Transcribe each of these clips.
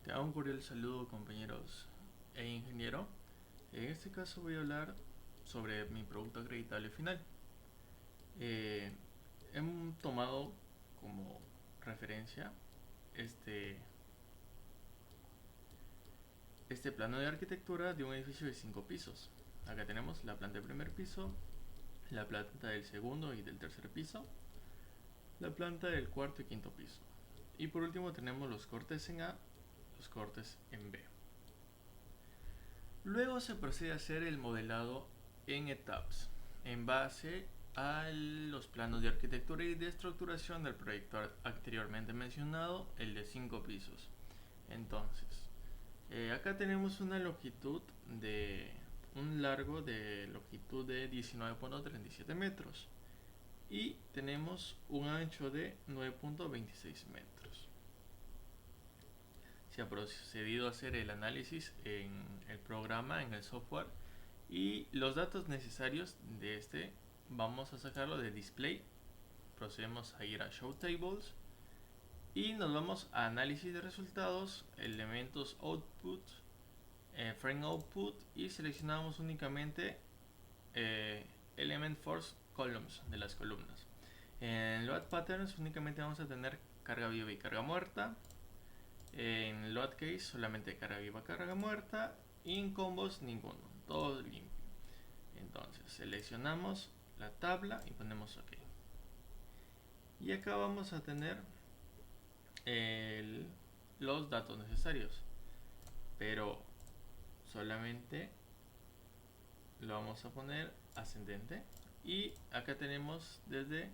Te hago un cordial saludo, compañeros e ingeniero. En este caso voy a hablar sobre mi producto acreditable final. Eh, He tomado como referencia este, este plano de arquitectura de un edificio de 5 pisos. Acá tenemos la planta del primer piso, la planta del segundo y del tercer piso, la planta del cuarto y quinto piso. Y por último tenemos los cortes en A, los cortes en B. Luego se procede a hacer el modelado en etapas, en base a los planos de arquitectura y de estructuración del proyecto anteriormente mencionado, el de 5 pisos. Entonces, acá tenemos una longitud de un largo de longitud de 19.37 metros y tenemos un ancho de 9.26 metros. Se ha procedido a hacer el análisis en el programa, en el software, y los datos necesarios de este vamos a sacarlo de display. Procedemos a ir a show tables y nos vamos a análisis de resultados, elementos output, frame output, y seleccionamos únicamente element force columns de las columnas. En load patterns únicamente vamos a tener carga viva y carga muerta. En load case solamente carga viva, carga muerta. Y en combos ninguno, todo limpio. Entonces seleccionamos la tabla y ponemos OK. Y acá vamos a tener los datos necesarios, pero solamente lo vamos a poner ascendente. Y acá tenemos desde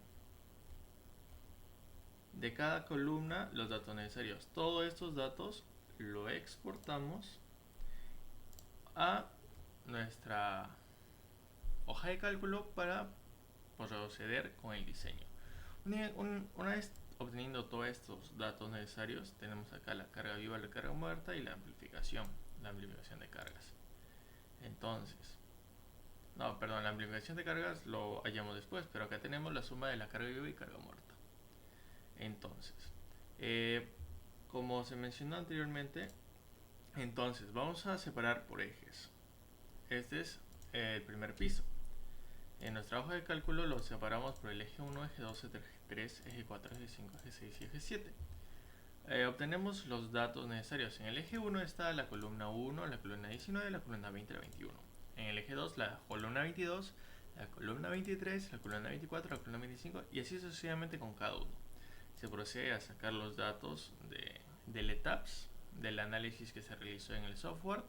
de cada columna los datos necesarios. Todos estos datos lo exportamos a nuestra hoja de cálculo para proceder con el diseño. Una vez obteniendo todos estos datos necesarios, tenemos acá la carga viva, la carga muerta y la amplificación de cargas. Entonces, no, perdón, la amplificación de cargas lo hallamos después, pero acá tenemos la suma de la carga viva y carga muerta. Entonces, como se mencionó anteriormente, entonces vamos a separar por ejes. Este es el primer piso. En nuestra hoja de cálculo lo separamos por el eje 1, eje 2, eje 3, eje 4, eje 5, eje 6 y eje 7. Obtenemos los datos necesarios. En el eje 1 está la columna 1, la columna 19, la columna 20 y la 21. En el eje 2 la columna 22, la columna 23, la columna 24, la columna 25 y así sucesivamente con cada uno. Se procede a sacar los datos del ETAPS, del análisis que se realizó en el software,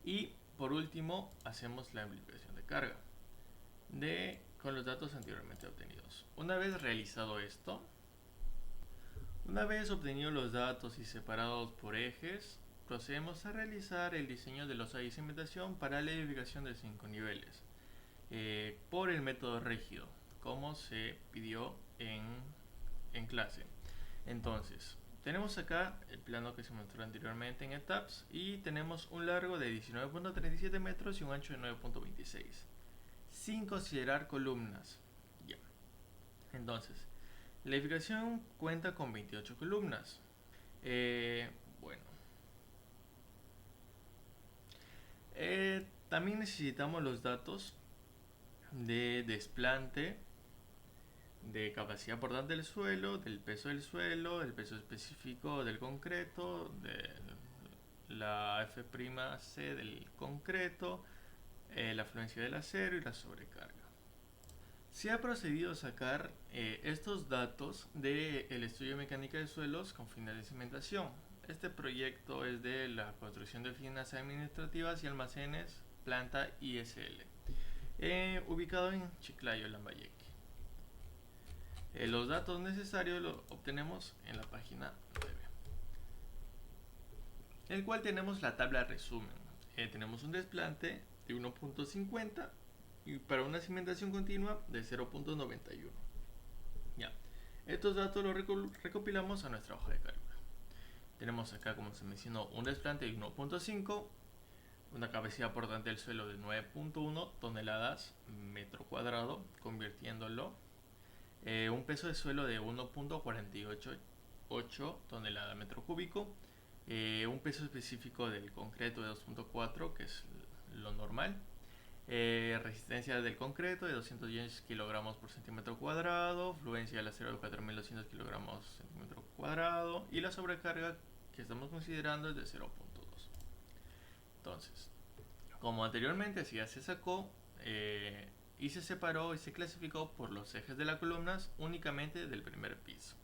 y por último hacemos la amplificación de carga con los datos anteriormente obtenidos. Una vez realizado esto, una vez obtenidos los datos y separados por ejes, procedemos a realizar el diseño de losa de cimentación para la edificación de 5 niveles por el método rígido, como se pidió en clase. Entonces, tenemos acá el plano que se mostró anteriormente en etapas y tenemos un largo de 19.37 metros y un ancho de 9.26, sin considerar columnas. Ya. Entonces, la edificación cuenta con 28 columnas. Bueno. También necesitamos los datos de desplante, de capacidad portante del suelo, del peso peso específico del concreto, de la F'C del concreto, la afluencia del acero y la sobrecarga. Se ha procedido a sacar estos datos del estudio de mecánica de suelos con fines de cimentación. Este proyecto es de la construcción de oficinas administrativas y almacenes, planta ISL, ubicado en Chiclayo, Lambayeque. Los datos necesarios los obtenemos en la página 9, en el cual tenemos la tabla de resumen. Tenemos un desplante de 1.50 y para una cimentación continua de 0.91. Ya. Estos datos los recopilamos a nuestra hoja de cálculo. Tenemos acá, como se mencionó, un desplante de 1.5, una capacidad portante del suelo de 9.1 toneladas metro cuadrado, convirtiéndolo un peso de suelo de 1.488 toneladas metro cúbico, un peso específico del concreto de 2.4, que es lo normal, resistencia del concreto de 210 kilogramos por centímetro cuadrado, fluencia del acero de 4200 kilogramos por centímetro cuadrado, y la sobrecarga que estamos considerando es de 0.2. Entonces, como anteriormente ya se sacó y se separó y se clasificó por los ejes de las columnas únicamente del primer piso.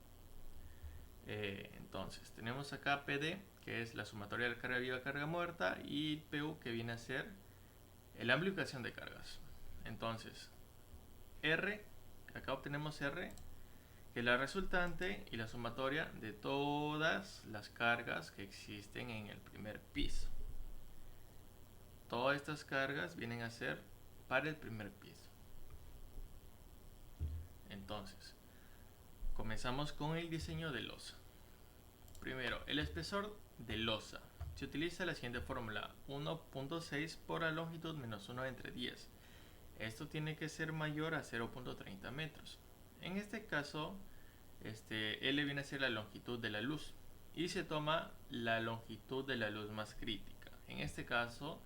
Entonces, tenemos acá PD, que es la sumatoria de carga viva y carga muerta, y PU, que viene a ser la amplificación de cargas. Entonces, R, acá obtenemos R, que es la resultante y la sumatoria de todas las cargas que existen en el primer piso. Todas estas cargas vienen a ser para el primer piso. Entonces, comenzamos con el diseño de losa. Primero, el espesor de losa. Se utiliza la siguiente fórmula: 1.6 por la longitud menos 1 entre 10. Esto tiene que ser mayor a 0.30 metros. En este caso, L viene a ser la longitud de la luz y se toma la longitud de la luz más crítica. En este caso,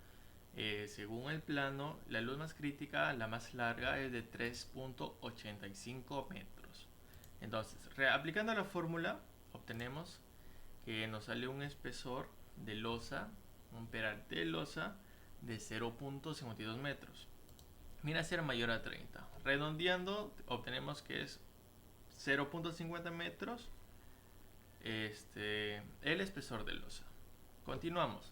según el plano, la luz más crítica, la más larga, es de 3.85 metros. Entonces, aplicando la fórmula, obtenemos que nos sale un espesor de losa, un peralté de losa de 0.52 metros. Viene a ser mayor a 30. Redondeando, obtenemos que es 0.50 metros el espesor de losa. Continuamos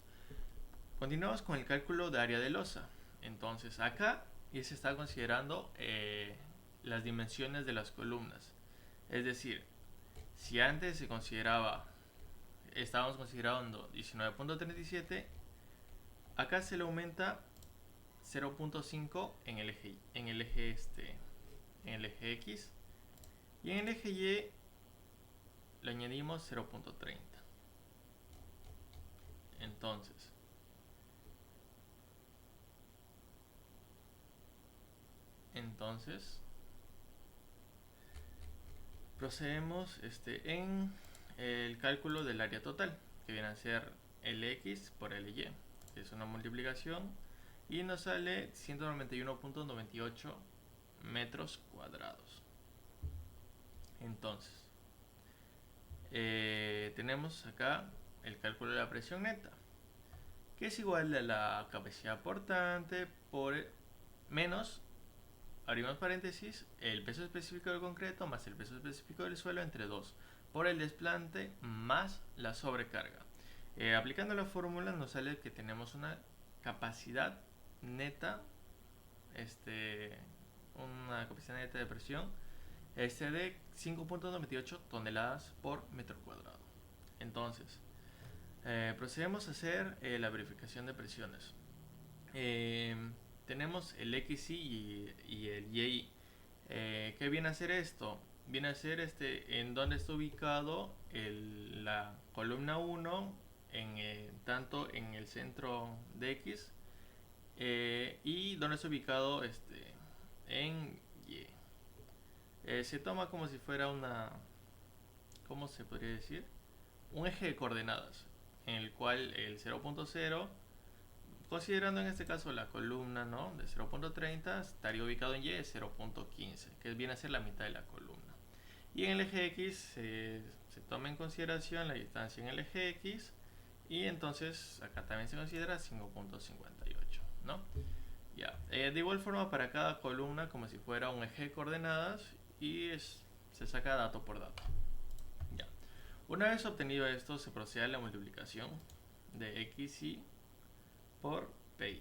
con el cálculo de área de losa. Entonces, acá ya se está considerando las dimensiones de las columnas. Es decir, si antes estábamos considerando 19.37, acá se le aumenta 0.5 en el eje X, y en el eje Y le añadimos 0.30. Entonces procedemos en el cálculo del área total, que viene a ser LX por LY, que es una multiplicación, y nos sale 191.98 metros cuadrados. Entonces, tenemos acá el cálculo de la presión neta, que es igual a la capacidad portante por menos, abrimos paréntesis, el peso específico del concreto más el peso específico del suelo entre 2 por el desplante más la sobrecarga. Aplicando la fórmula nos sale que tenemos una capacidad neta, una capacidad neta de presión de 5.98 toneladas por metro cuadrado. Entonces, procedemos a hacer la verificación de presiones. Tenemos el XY y el YI. ¿Qué viene a hacer esto? Viene a ser en donde está ubicado la columna 1, tanto en el centro de X, y donde está ubicado en Y. Se toma como si fuera ¿cómo se podría decir? Un eje de coordenadas, en el cual el 0.0, considerando en este caso la columna, ¿no?, de 0.30, estaría ubicado en Y, 0.15, que viene a ser la mitad de la columna. Y en el eje X se toma en consideración la distancia en el eje X, y entonces acá también se considera 5.58, ¿no? Ya. De igual forma para cada columna, como si fuera un eje de coordenadas, y se saca dato por dato. Ya. Una vez obtenido esto, se procede a la multiplicación de XY por PI,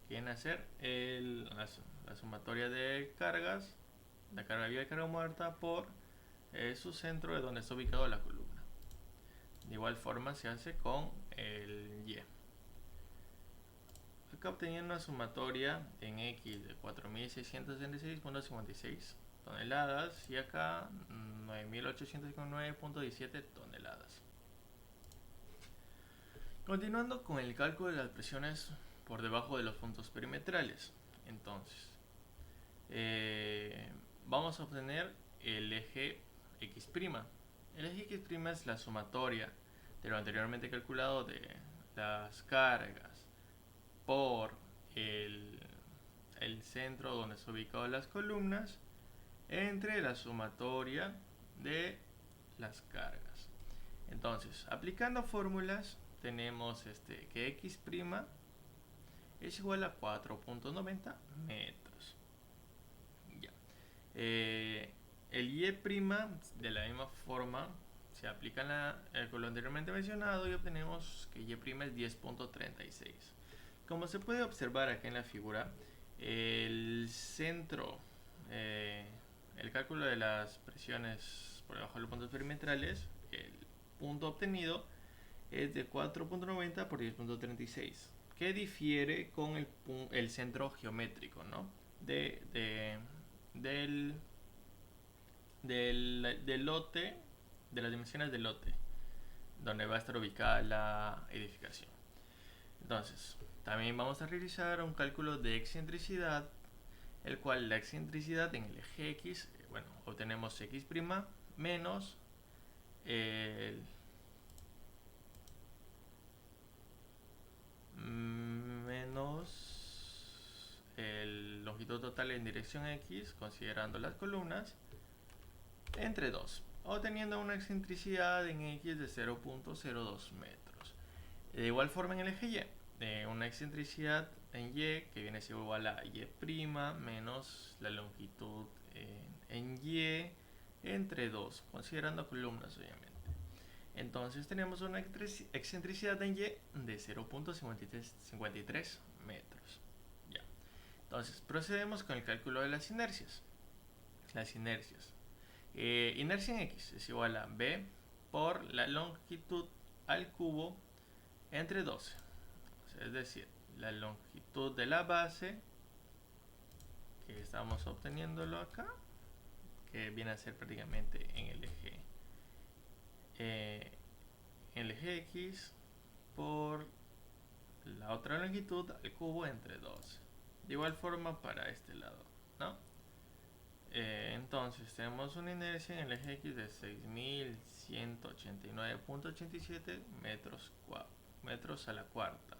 que viene a ser la sumatoria de cargas, la carga viva y carga muerta, por su centro de donde está ubicado la columna. De igual forma se hace con el Y. Acá obteniendo una sumatoria en X de 4.666.56 toneladas y acá 9.859.17 toneladas. Continuando con el cálculo de las presiones por debajo de los puntos perimetrales. Entonces, vamos a obtener el eje X'. El eje X' es la sumatoria de lo anteriormente calculado de las cargas por el centro donde se ubicaban las columnas entre la sumatoria de las cargas. Entonces, aplicando fórmulas, tenemos que x' es igual a 4.90 metros. Ya. El y' de la misma forma se aplica con lo anteriormente mencionado y obtenemos que y' es 10.36. Como se puede observar acá en la figura, el centro, el cálculo de las presiones por debajo de los puntos perimetrales, el punto obtenido es de 4.90 por 10.36, que difiere con el centro geométrico, ¿no? Del lote, de las dimensiones del lote, donde va a estar ubicada la edificación. Entonces, también vamos a realizar un cálculo de excentricidad, el cual la excentricidad en el eje X, bueno, obtenemos x' menos el longitud total en dirección X, considerando las columnas, entre 2, obteniendo una excentricidad en X de 0.02 metros. De igual forma en el eje Y, una excentricidad en Y que viene a ser igual a Y' menos la longitud en Y entre 2, considerando columnas obviamente. Entonces tenemos una excentricidad en Y de 0.53 metros. Ya. Entonces procedemos con el cálculo de las inercias. Las inercias. Inercia en X es igual a B por la longitud al cubo entre 12. Es decir, la longitud de la base, que estamos obteniéndolo acá, que viene a ser prácticamente en el eje X por la otra longitud al cubo entre 12. De igual forma para este lado, ¿no? Entonces tenemos una inercia en el eje X de 6189.87 metros a la cuarta.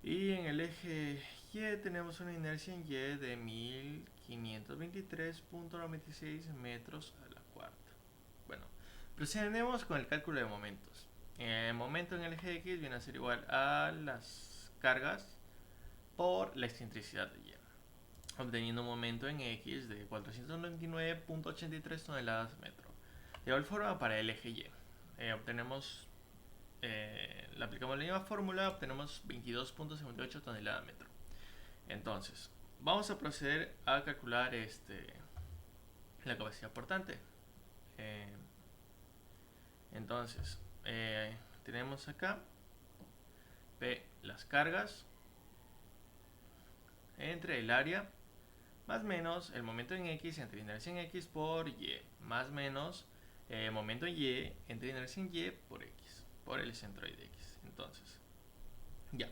Y en el eje Y tenemos una inercia en Y de 1523.96 metros a la cuarta. Bueno, procedemos con el cálculo de momentos. El momento en el eje X viene a ser igual a las cargas por la excentricidad de Y, obteniendo un momento en X de 499.83 toneladas metro. De igual forma para el eje Y, le aplicamos la misma fórmula, obtenemos 22.58 toneladas metro. Entonces, vamos a proceder a calcular la capacidad portante. Entonces, tenemos acá P, las cargas entre el área más menos el momento en X entre inercia en X por Y, más menos momento en Y entre inercia en Y por X, por el centroide X. Entonces, ya.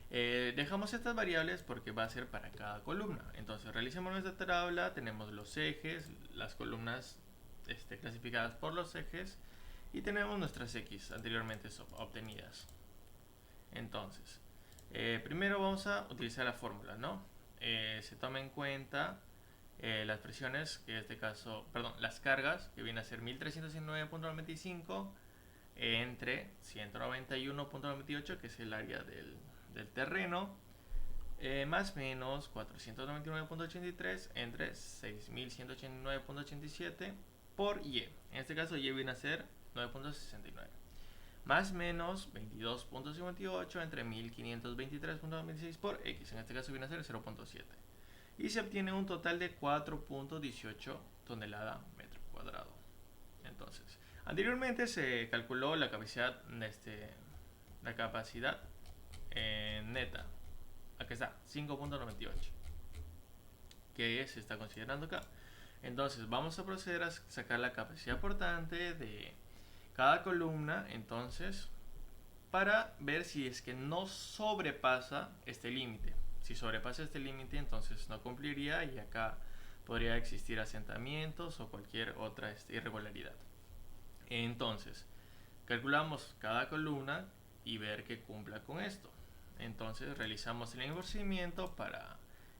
Dejamos estas variables porque va a ser para cada columna. Entonces, realicemos nuestra tabla, tenemos los ejes, las columnas clasificadas por los ejes, y tenemos nuestras X anteriormente obtenidas. Entonces, primero vamos a utilizar la fórmula, ¿no? Se toma en cuenta las presiones, que en este caso, perdón, las cargas, que viene a ser 1319.95 entre 191.98, que es el área del terreno, más menos 499.83 entre 6189.87 por Y. En este caso Y viene a ser 9.69. Más menos 22.58 entre 1523.26 por X. En este caso viene a ser 0.7. Y se obtiene un total de 4.18 tonelada metro cuadrado. Entonces, anteriormente se calculó la capacidad, neta. Aquí está, 5.98, que se está considerando acá. Entonces, vamos a proceder a sacar la capacidad portante de cada columna, entonces, para ver si es que no sobrepasa este límite. Si sobrepasa este límite, entonces no cumpliría y acá podría existir asentamientos o cualquier otra irregularidad. Entonces, calculamos cada columna y ver que cumpla con esto. Entonces realizamos el engrosamiento para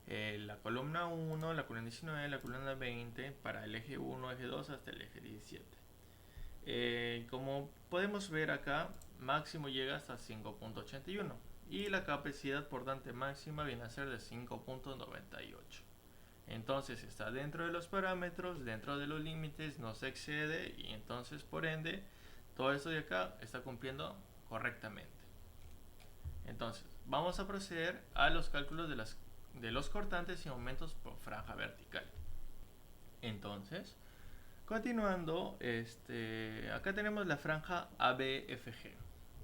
la columna 1, la columna 19, la columna 20, para el eje 1, eje 2 hasta el eje 17. Como podemos ver acá, máximo llega hasta 5.81 y la capacidad portante máxima viene a ser de 5.98. Entonces está dentro de los parámetros, dentro de los límites, no se excede y entonces por ende todo esto de acá está cumpliendo correctamente. Entonces vamos a proceder a los cálculos de los cortantes y aumentos por franja vertical. Entonces, continuando, acá tenemos la franja ABFG,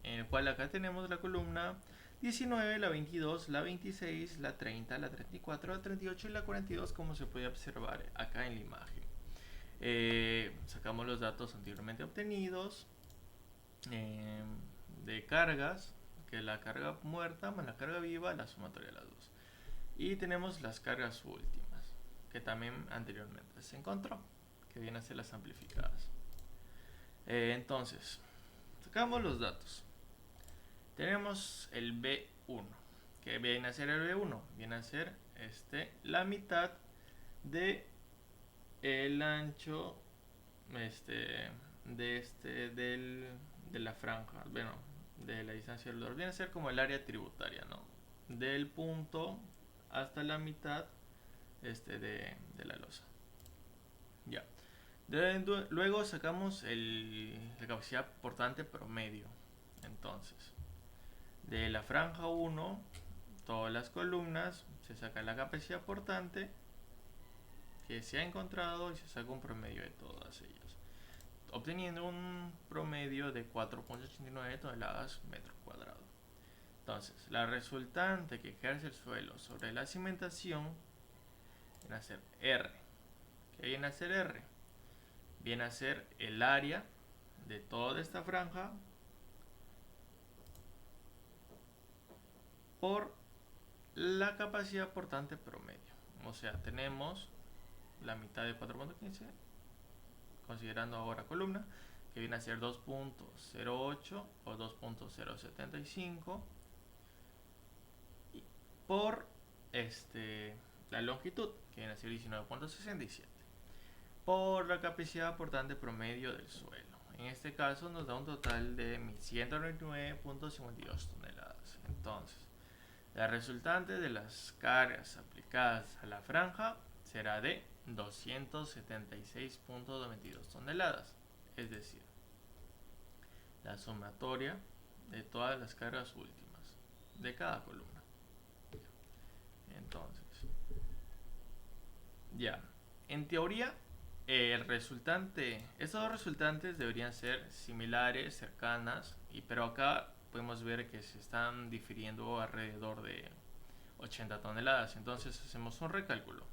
en el cual acá tenemos la columna 19, la 22, la 26, la 30, la 34, la 38 y la 42, como se puede observar acá en la imagen. Sacamos los datos anteriormente obtenidos de cargas, que es la carga muerta más la carga viva, la sumatoria de las dos. Y tenemos las cargas últimas, que también anteriormente se encontró, que vienen a ser las amplificadas. Entonces, sacamos los datos. Tenemos el B1, que viene a ser el B1, viene a ser la mitad de el ancho de la franja, bueno, de la distancia del dolor, viene a ser como el área tributaria, ¿no? Del punto hasta la mitad de la losa. Ya. Luego sacamos la capacidad portante promedio. Entonces, de la franja 1, todas las columnas, se saca la capacidad portante que se ha encontrado y se saca un promedio de todas ellas, obteniendo un promedio de 4.89 toneladas metro cuadrado. Entonces, la resultante que ejerce el suelo sobre la cimentación viene a ser R. ¿Qué viene a ser R? Viene a ser el área de toda esta franja por la capacidad portante promedio. O sea, tenemos la mitad de 4.15, considerando ahora columna, que viene a ser 2.08 o 2.075 por la longitud, que viene a ser 19.67, por la capacidad portante promedio del suelo. En este caso nos da un total de 1199.52 toneladas. Entonces, la resultante de las cargas aplicadas a la franja será de 276.92 toneladas, es decir, la sumatoria de todas las cargas últimas de cada columna. Entonces, ya, en teoría, estos dos resultantes deberían ser similares, cercanas, pero acá podemos ver que se están difiriendo alrededor de 80 toneladas. Entonces hacemos un recálculo.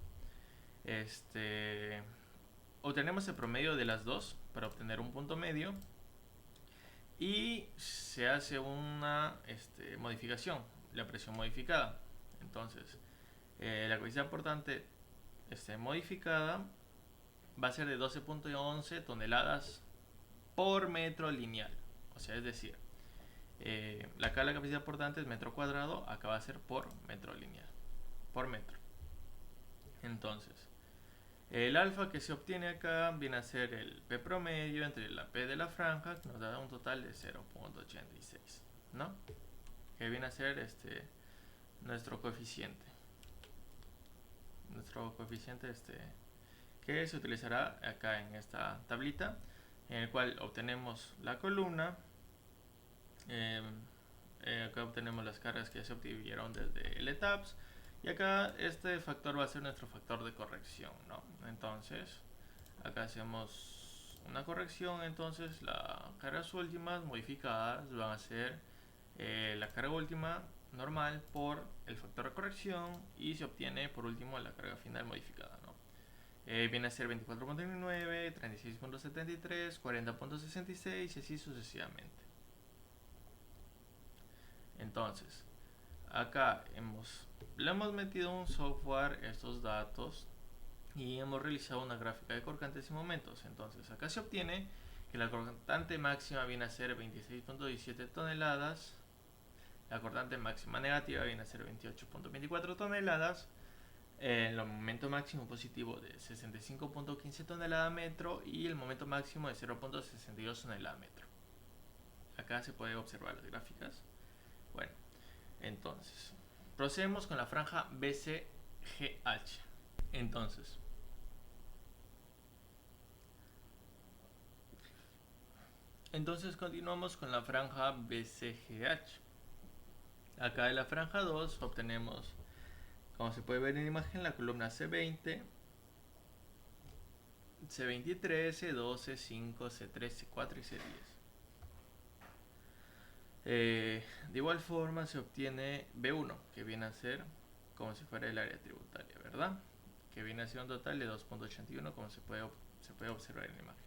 Obtenemos el promedio de las dos para obtener un punto medio y se hace una modificación, la presión modificada. Entonces, la capacidad portante modificada va a ser de 12.11 toneladas por metro lineal. O sea, es decir, acá la capacidad portante es metro cuadrado, acá va a ser por metro lineal, por metro. Entonces, el alfa que se obtiene acá viene a ser el P promedio entre la P de la franja, que nos da un total de 0.86, ¿no? Que viene a ser nuestro coeficiente. Nuestro coeficiente que se utilizará acá en esta tablita, en el cual obtenemos la columna. Acá obtenemos las cargas que se obtuvieron desde el ETAPS. Y acá este factor va a ser nuestro factor de corrección, ¿no? Entonces, acá hacemos una corrección. Entonces, las cargas últimas modificadas van a ser la carga última normal por el factor de corrección y se obtiene por último la carga final modificada, ¿no? Viene a ser 24.9, 36.73, 40.66 y así sucesivamente. Entonces, acá le hemos metido un software estos datos y hemos realizado una gráfica de cortantes y momentos. Entonces, acá se obtiene que la cortante máxima viene a ser 26.17 toneladas, la cortante máxima negativa viene a ser 28.24 toneladas, el momento máximo positivo de 65.15 toneladas metro y el momento máximo de 0.62 toneladas metro. Acá se puede observar las gráficas. Bueno, entonces procedemos con la franja BCGH. Entonces continuamos con la franja BCGH. Acá en la franja 2 obtenemos, como se puede ver en la imagen, la columna C20, C23, C12, C5, C3, C4 y C10. De igual forma se obtiene B1, que viene a ser como si fuera el área tributaria, ¿verdad? Que viene a ser un total de 2.81, como se puede observar en la imagen.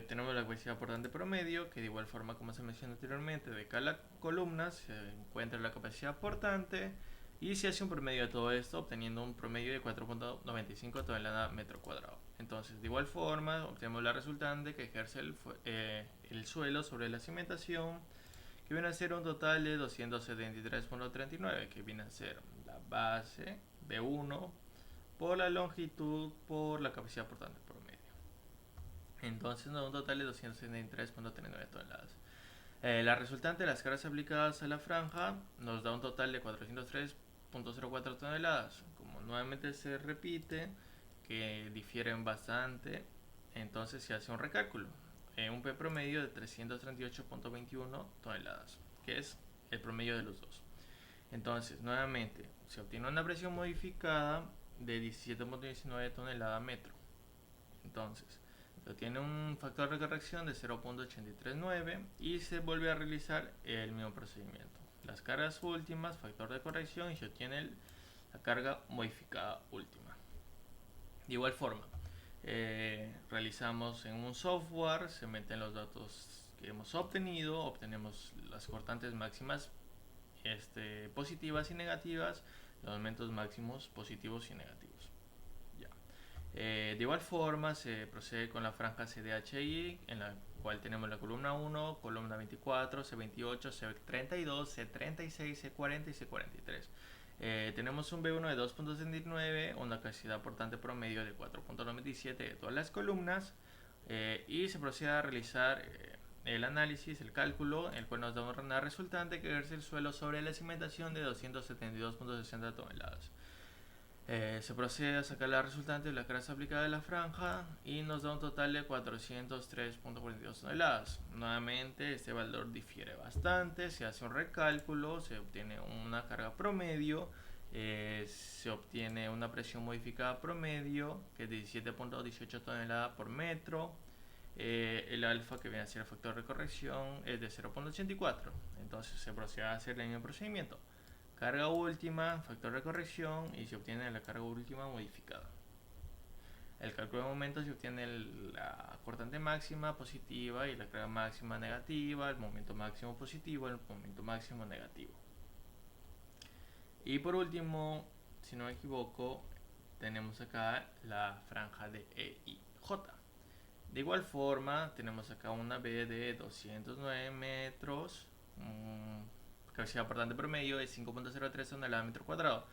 Tenemos la capacidad portante promedio, que de igual forma como se mencionó anteriormente, de cada columna se encuentra la capacidad portante y se hace un promedio de todo esto, obteniendo un promedio de 4.95 toneladas metro cuadrado. Entonces, de igual forma, obtenemos la resultante que ejerce el suelo sobre la cimentación, que viene a ser un total de 273.39, que viene a ser la base B1 por la longitud por la capacidad portante promedio. Entonces nos da un total de 273.39 toneladas. La resultante de las cargas aplicadas a la franja nos da un total de 403.04 toneladas. Como nuevamente se repite, que difieren bastante, entonces se hace un recálculo. Un P promedio de 338.21 toneladas, que es el promedio de los dos. Entonces, nuevamente, se obtiene una presión modificada de 17.19 toneladas metro. Entonces, tiene un factor de corrección de 0.839 y se vuelve a realizar el mismo procedimiento. Las cargas últimas, factor de corrección y se obtiene la carga modificada última. De igual forma, realizamos en un software, se meten los datos que hemos obtenido, obtenemos las cortantes máximas positivas y negativas, los momentos máximos positivos y negativos. De igual forma se procede con la franja CDHI, en la cual tenemos la columna 1, columna 24, C28, C32, C36, C40 y C43. Tenemos un B1 de 2.69, una capacidad portante promedio de 4.97 de todas las columnas, y se procede a realizar el análisis, el cálculo, el cual nos da una resultante que ejerce el suelo sobre la cimentación de 272.60 toneladas. Se procede a sacar la resultante de la carga aplicada de la franja y nos da un total de 403.42 toneladas. Nuevamente este valor difiere bastante, se hace un recálculo, se obtiene una carga promedio, se obtiene una presión modificada promedio que es de 17.18 toneladas por metro. El alfa, que viene a ser el factor de corrección, es de 0.84. Entonces se procede a hacer el mismo procedimiento. Carga última, factor de corrección y se obtiene la carga última modificada. El cálculo de momento se obtiene la cortante máxima positiva y la carga máxima negativa, el momento máximo positivo y el momento máximo negativo. Y por último, si no me equivoco, tenemos acá la franja de E y J. De igual forma, tenemos acá una B de 209 metros, capacidad portante promedio de 5.03 toneladas metro cuadrado.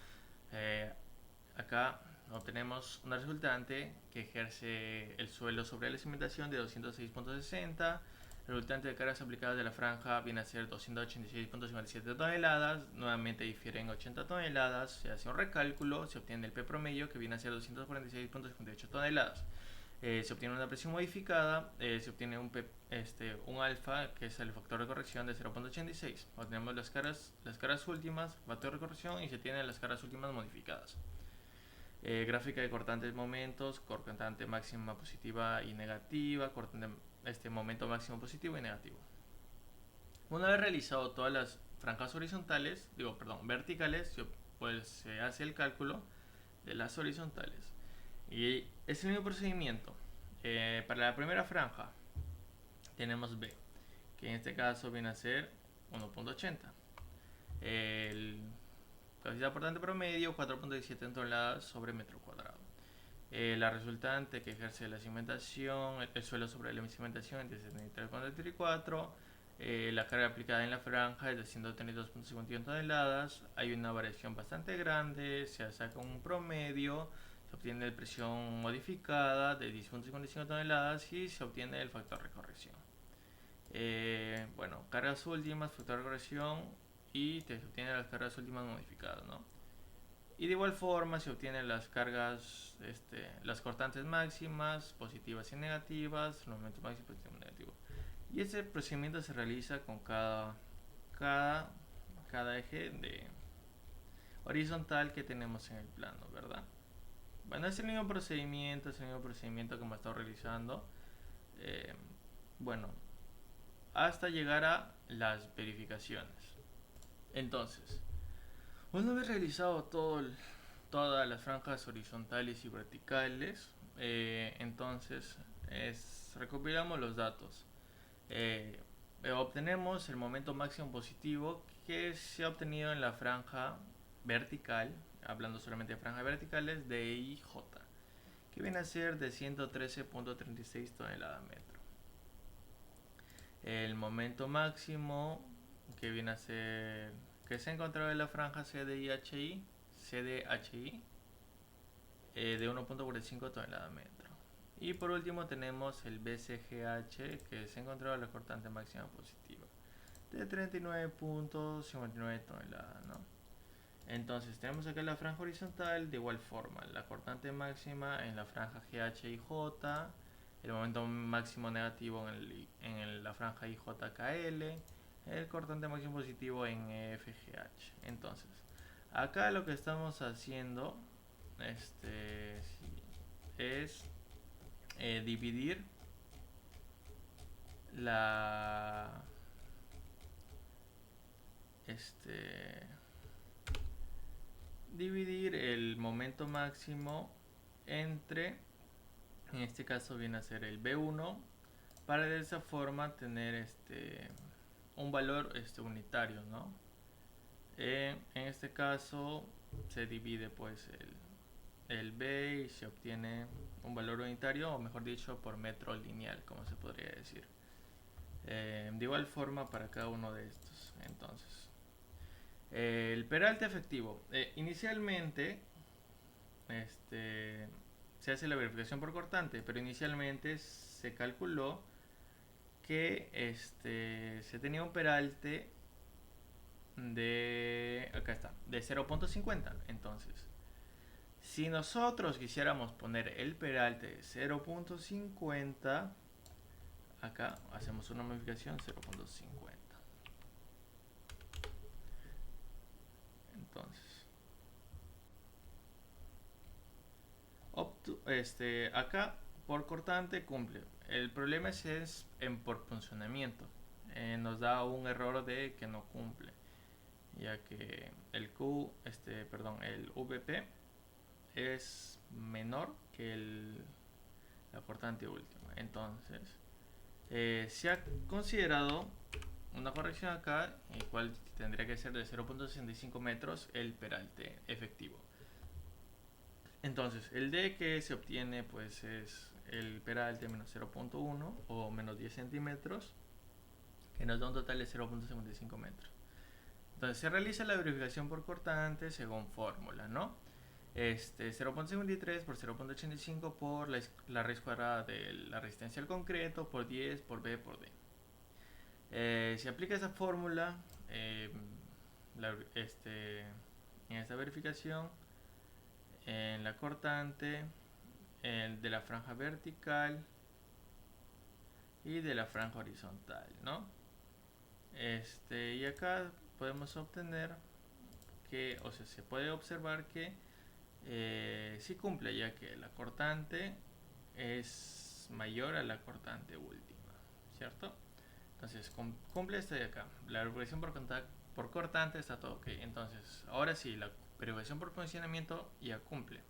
Acá obtenemos una resultante que ejerce el suelo sobre la cimentación de 206.60. El resultante de cargas aplicadas de la franja viene a ser 286.57 toneladas. Nuevamente difieren 80 toneladas. Se hace un recálculo, se obtiene el P promedio que viene a ser 246.58 toneladas. Se obtiene una presión modificada, se obtiene un alfa, que es el factor de corrección de 0.86. Obtenemos las caras últimas, factor de corrección, y se tienen las caras últimas modificadas. Gráfica de cortantes momentos, cortante máxima positiva y negativa, momento máximo positivo y negativo. Una vez realizado todas las franjas verticales, pues se hace el cálculo de las horizontales. Y es el mismo procedimiento. Para la primera franja tenemos B, que en este caso viene a ser 1.80. Capacidad portante promedio 4.17 toneladas sobre metro cuadrado. La resultante que ejerce la cimentación, el suelo sobre la cimentación entre 73,34. La carga aplicada en la franja es de 132,51 toneladas. Hay una variación bastante grande, se saca un promedio, se obtiene la presión modificada de 10,55 toneladas y se obtiene el factor de corrección. Bueno, cargas últimas, factor de corrección y se obtienen las cargas últimas modificadas, ¿no? Y de igual forma se obtienen las cargas, las cortantes máximas, positivas y negativas, los momentos máximos positivos y negativos. Y ese procedimiento se realiza con cada, cada eje de horizontal que tenemos en el plano, ¿verdad? Bueno, es el mismo procedimiento, que hemos estado realizando. eh, bueno, hasta llegar a las verificaciones. Entonces, una vez realizado todas las franjas horizontales y verticales, entonces recopilamos los datos. Eh, Obtenemos el momento máximo positivo que se ha obtenido en la franja vertical, hablando solamente de franjas verticales, de IJ, que viene a ser de 113,36 toneladas metro. El momento máximo que viene a ser que se ha encontrado en la franja CDHI de 1,45 toneladas metro. Y por último tenemos el BCGH que se ha encontrado en la cortante máxima positiva de 39,59 toneladas, ¿no? Entonces tenemos acá la franja horizontal de igual forma, la cortante máxima en la franja GH el momento máximo negativo en la franja IJKL, el cortante máximo positivo en FGH. Entonces, acá lo que estamos haciendo es dividir la dividir el momento máximo entre, en este caso viene a ser el B1, para de esa forma tener un valor unitario, ¿no? En este caso se divide pues el B y se obtiene un valor unitario, o mejor dicho, por metro lineal, como se podría decir. De igual forma para cada uno de estos. Entonces, el peralte efectivo. Inicialmente, se hace la verificación por cortante, pero inicialmente se calculó que se tenía un peralte de 0,50. Entonces, si nosotros quisiéramos poner el peralte de 0,50, acá hacemos una modificación 0,50. Entonces, acá por cortante cumple. El problema es por funcionamiento. Nos da un error de que no cumple, ya que el el VP es menor que la cortante última. Entonces, se ha considerado una corrección acá, el cual tendría que ser de 0,65 metros el peralte efectivo. Entonces, el D que se obtiene pues es el peralte menos 0,1 o menos 10 centímetros, que nos da un total de 0,55 metros. Entonces, se realiza la verificación por cortante según fórmula, ¿no? 0,53 por 0,85 por la raíz cuadrada de la resistencia al concreto por 10 por B por D. Se aplica esa fórmula en esta verificación en la cortante de la franja vertical y de la franja horizontal, ¿no? Y acá podemos obtener que, o sea, se puede observar que sí cumple, ya que la cortante es mayor a la cortante última, ¿cierto? Entonces cumple esto de acá. La verificación por cortante está todo ok. Entonces, ahora sí, la verificación por funcionamiento ya cumple.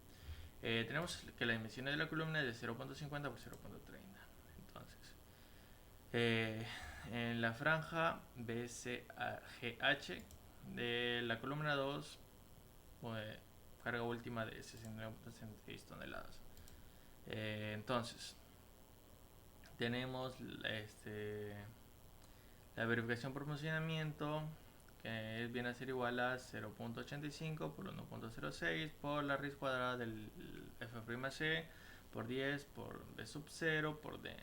Tenemos que la dimensión de la columna es de 0,50 por 0,30. Entonces, en la franja BCGH de la columna 2, carga última de 69,66 toneladas. Entonces, tenemos la verificación por funcionamiento, que viene a ser igual a 0.85 por 1.06 por la raíz cuadrada del f'c por 10 por b sub 0 por d.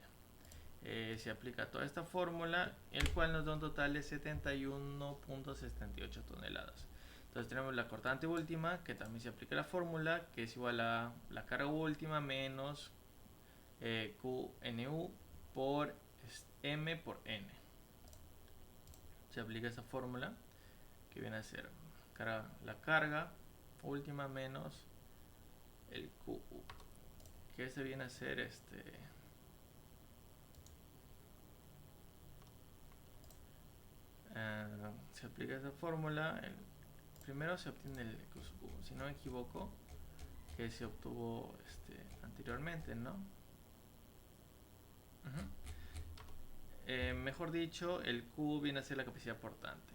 Se aplica toda esta fórmula, el cual nos da un total de 71.78 toneladas. Entonces tenemos la cortante última, que también se aplica la fórmula, que es igual a la carga última menos QNU por M por N. Se aplica esa fórmula, que viene a ser la carga última menos el QU, que este viene a ser se aplica esa fórmula. Primero se obtiene el QU, si no me equivoco, que se obtuvo anteriormente, ¿no? Mejor dicho, el Q viene a ser la capacidad portante.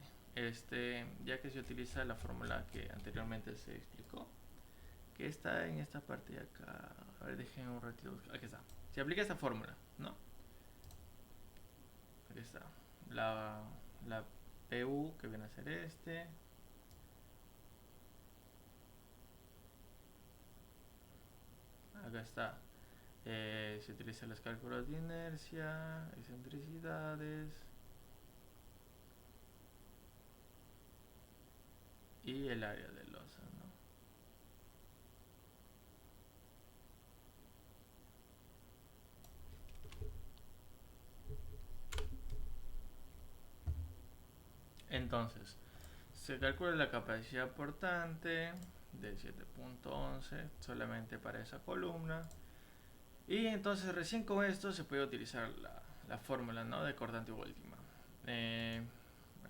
Ya que se utiliza la fórmula que anteriormente se explicó, que está en esta parte de acá. A ver, dejen un ratito. Aquí está. Se aplica esta fórmula, ¿no? Aquí está. La PU, que viene a ser Acá está. Se utilizan los cálculos de inercia, excentricidades y el área de losa, ¿no? Entonces, se calcula la capacidad portante de 7.11 solamente para esa columna. Y entonces recién con esto se puede utilizar la fórmula, ¿no?, de cortante última.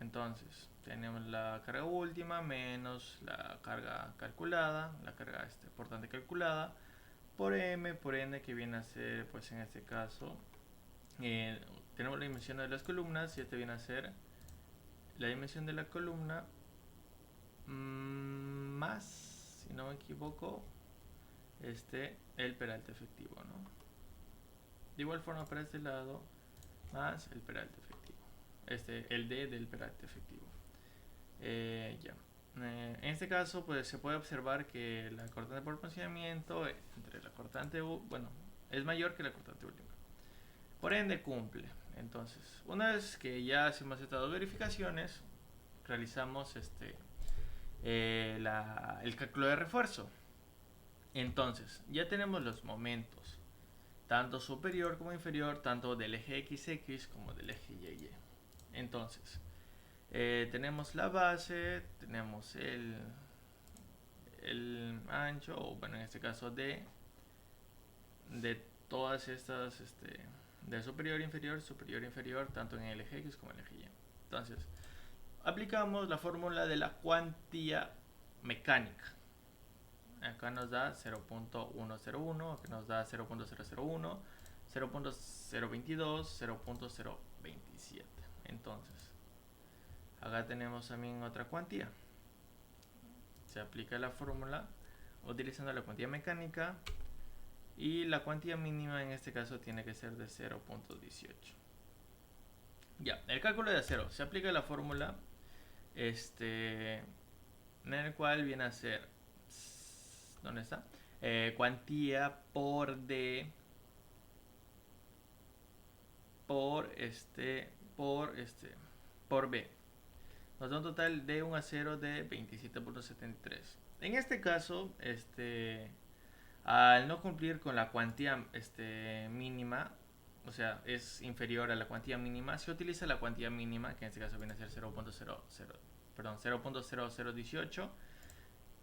Entonces tenemos la carga última menos la carga calculada, la carga portante calculada, por M por N, que viene a ser, pues en este caso, tenemos la dimensión de las columnas, y viene a ser la dimensión de la columna más, si no me equivoco, el peralte efectivo, ¿no? De igual forma para este lado, más el peralte efectivo, el D del peralte efectivo. Ya. En este caso, pues se puede observar que la cortante por funcionamiento entre la cortante bueno, es mayor que la cortante última. Por ende cumple. Entonces, una vez que ya hacemos estas dos verificaciones, realizamos el cálculo de refuerzo. Entonces, ya tenemos los momentos, tanto superior como inferior, tanto del eje XX como del eje YY. Entonces, tenemos la base, tenemos el ancho, o bueno, en este caso de todas estas, de superior, inferior, tanto en el eje X como en el eje Y. Entonces, aplicamos la fórmula de la cuantía mecánica. Acá nos da 0.101, acá nos da 0.001, 0.022, 0.027. Entonces, acá tenemos también otra cuantía. Se aplica la fórmula utilizando la cuantía mecánica, y la cuantía mínima en este caso tiene que ser de 0.18. Ya, el cálculo de acero. Se aplica la fórmula en el cual viene a ser, ¿dónde está? Cuantía por D por B. Nos da un total de un acero de 27.73. En este caso, al no cumplir con la cuantía mínima, o sea, es inferior a la cuantía mínima, se utiliza la cuantía mínima, que en este caso viene a ser 0.0018,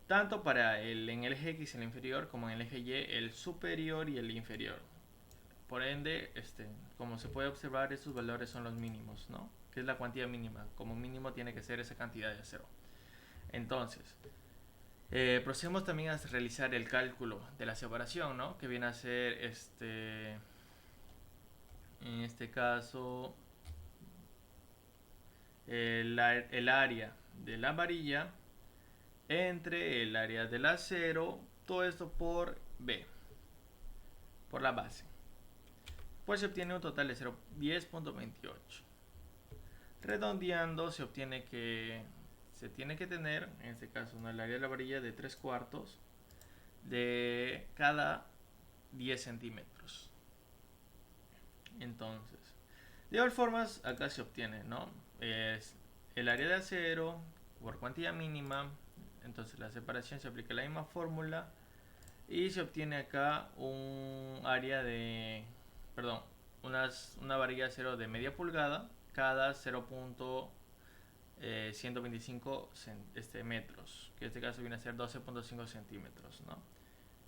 tanto para en el eje X el inferior, como en el eje Y el superior y el inferior. Por ende, como se puede observar, estos valores son los mínimos, ¿no?, que es la cuantía mínima. Como mínimo tiene que ser esa cantidad de acero. Entonces, procedemos también a realizar el cálculo de la separación, ¿no?, que viene a ser en este caso el área de la varilla entre el área del acero, todo esto por B. por la base. Pues se obtiene un total de 10.28. Redondeando se obtiene que se tiene que tener, en este caso, el área de la varilla de 3 cuartos de cada 10 centímetros. Entonces, de igual forma, acá se obtiene, ¿no? Es el área de acero por cuantía mínima. Entonces la separación se aplica la misma fórmula y se obtiene acá un área de, perdón, una varilla de acero de media pulgada cada 0.125 metros, que en este caso viene a ser 12.5 centímetros, ¿no?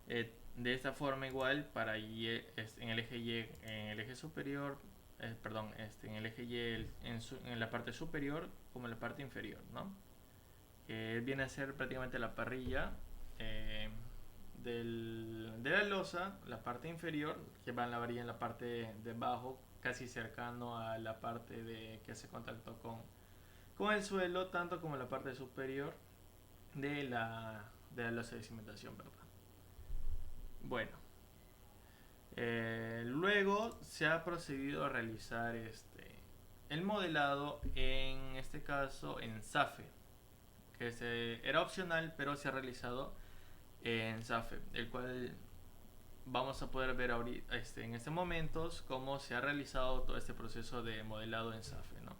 De esta forma igual para Y, en el eje Y, en el eje superior, perdón, en el eje Y en la parte superior como en la parte inferior, ¿no? Viene a ser prácticamente la parrilla de la losa, la parte inferior, que va en la varilla en la parte de abajo, casi cercano a la parte que hace contacto con el suelo, tanto como la parte superior de la losa de cimentación, ¿verdad? Bueno, luego se ha procedido a realizar el modelado, en este caso en SAFE, que era opcional, pero se ha realizado en SAFE, el cual vamos a poder ver ahorita, en este momento cómo se ha realizado todo este proceso de modelado en SAFE, ¿no?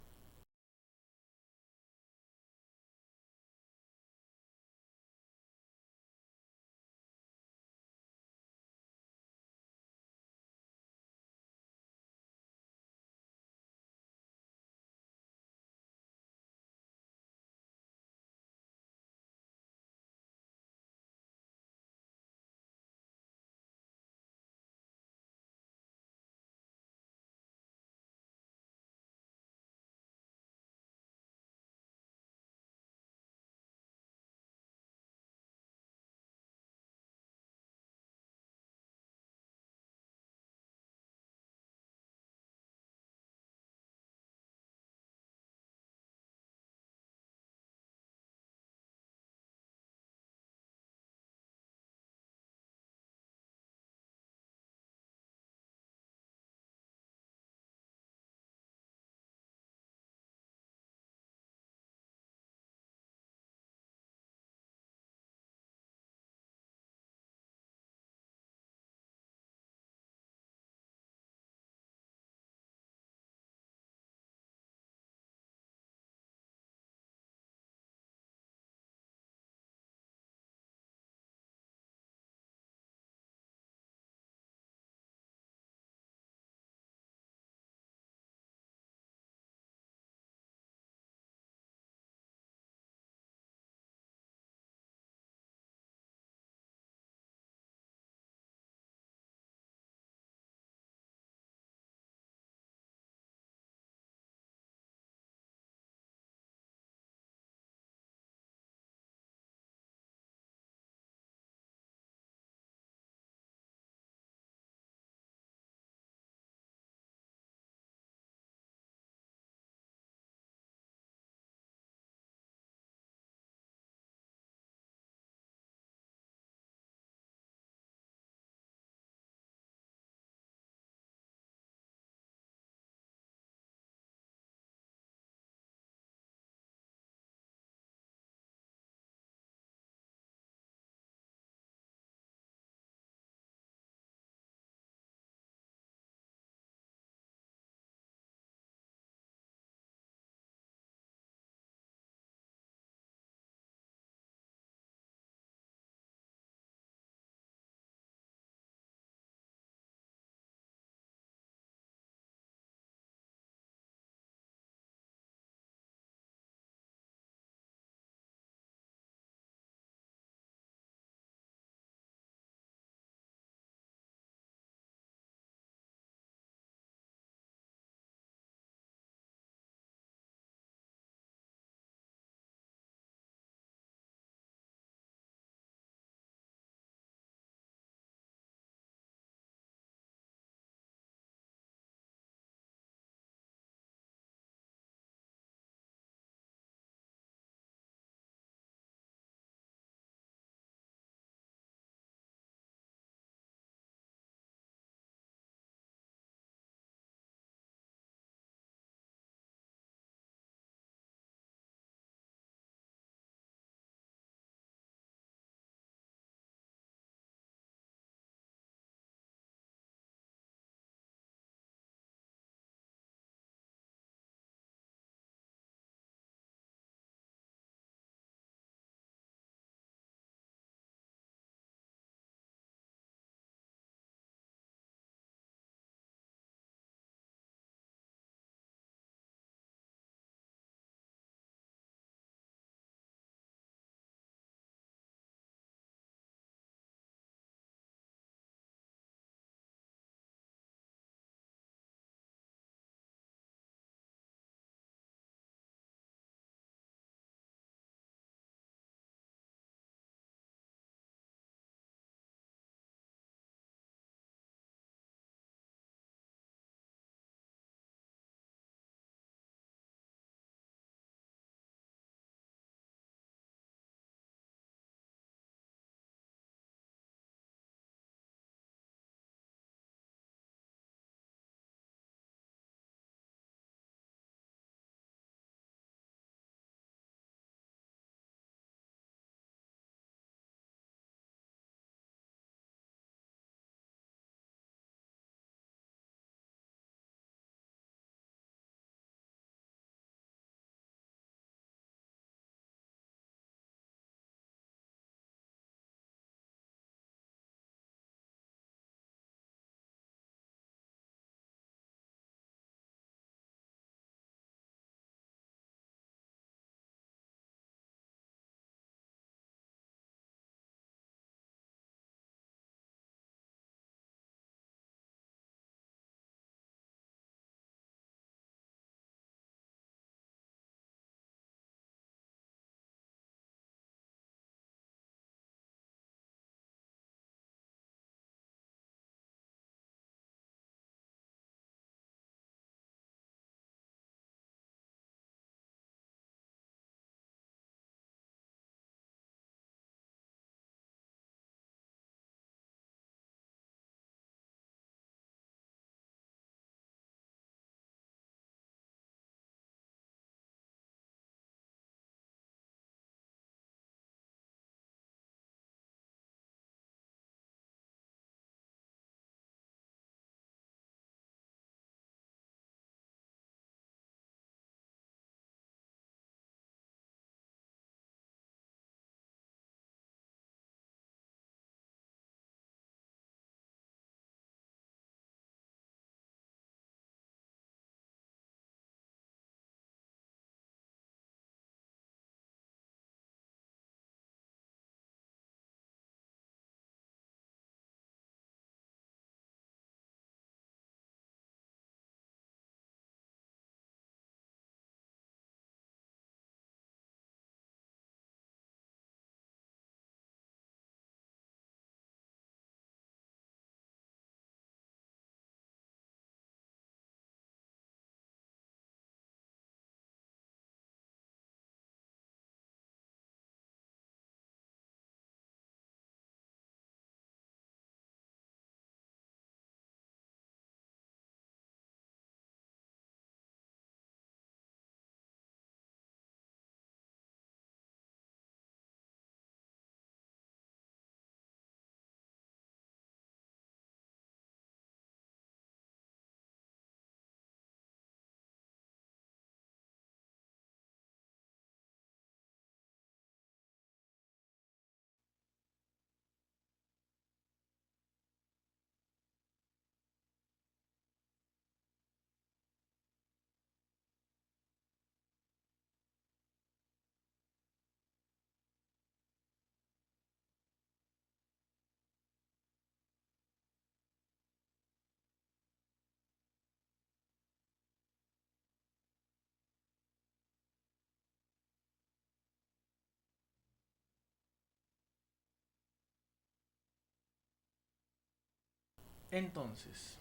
Entonces,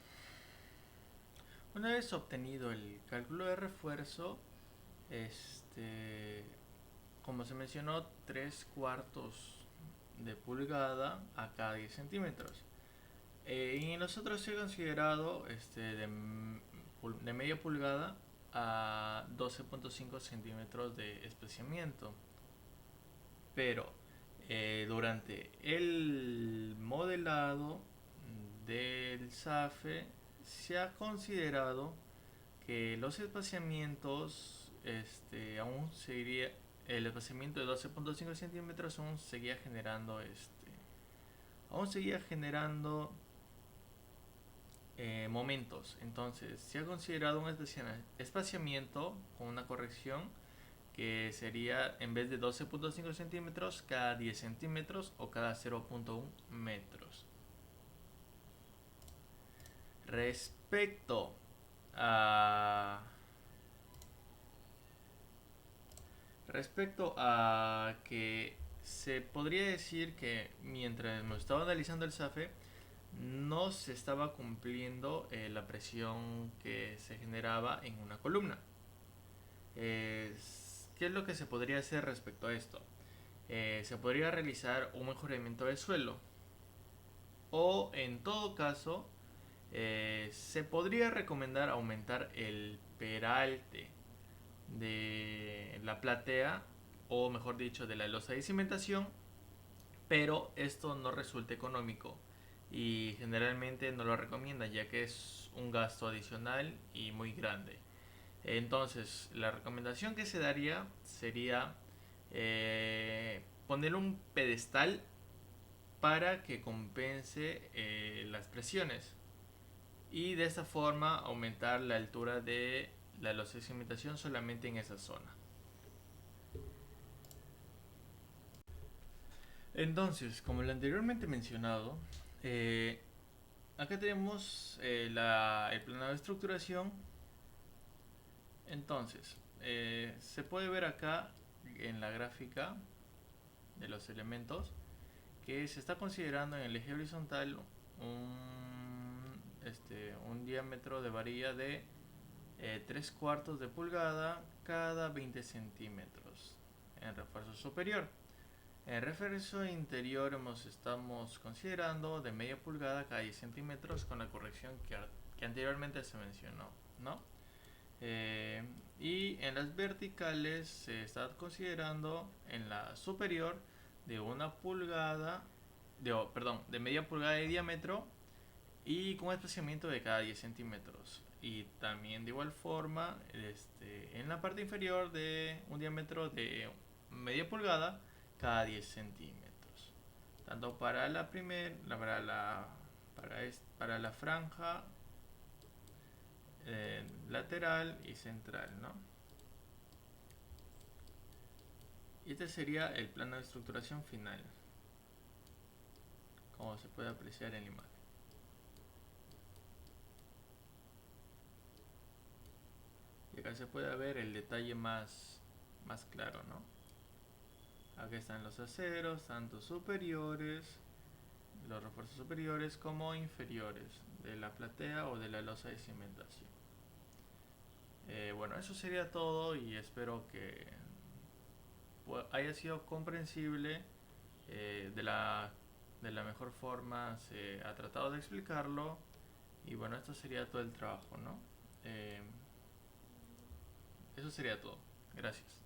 una vez obtenido el cálculo de refuerzo, como se mencionó, 3 cuartos de pulgada a cada 10 centímetros. Y nosotros se ha considerado de media pulgada a 12.5 centímetros de espaciamiento. Pero durante el modelado del SAFE se ha considerado que los espaciamientos aún seguiría, el espaciamiento de 12.5 centímetros aún seguía generando momentos. Entonces se ha considerado un espaciamiento con una corrección que sería, en vez de 12.5 centímetros, cada 10 centímetros o cada 0.1 metros. Respecto a que se podría decir que mientras me estaba analizando el SAFE no se estaba cumpliendo la presión que se generaba en una columna. ¿Qué es lo que se podría hacer respecto a esto? Se podría realizar un mejoramiento del suelo, o en todo caso se podría recomendar aumentar el peralte de la platea, o mejor dicho, de la losa de cimentación, pero esto no resulta económico y generalmente no lo recomienda, ya que es un gasto adicional y muy grande. Entonces, la recomendación que se daría sería poner un pedestal para que compense las presiones, y de esta forma aumentar la altura de la losa de cimentación solamente en esa zona. Entonces, como lo anteriormente mencionado, acá tenemos el plano de estructuración. Entonces, se puede ver acá en la gráfica de los elementos que se está considerando en el eje horizontal un diámetro de varilla de 3 cuartos de pulgada cada 20 centímetros en refuerzo superior. En refuerzo interior estamos considerando de media pulgada cada 10 centímetros con la corrección que anteriormente se mencionó, ¿no? Y en las verticales se está considerando en la superior de una pulgada, de media pulgada de diámetro y con un espaciamiento de cada 10 centímetros. Y también de igual forma, en la parte inferior de un diámetro de media pulgada cada 10 centímetros. Tanto para la para la franja lateral y central, ¿no? Y este sería el plano de estructuración final, como se puede apreciar en la imagen. Y acá se puede ver el detalle más claro, ¿no? Aquí están los aceros, tanto superiores, los refuerzos superiores como inferiores de la platea o de la losa de cimentación. Bueno, eso sería todo y espero que haya sido comprensible. De la mejor forma se ha tratado de explicarlo, y bueno, esto sería todo el trabajo, ¿no? Eso sería todo. Gracias.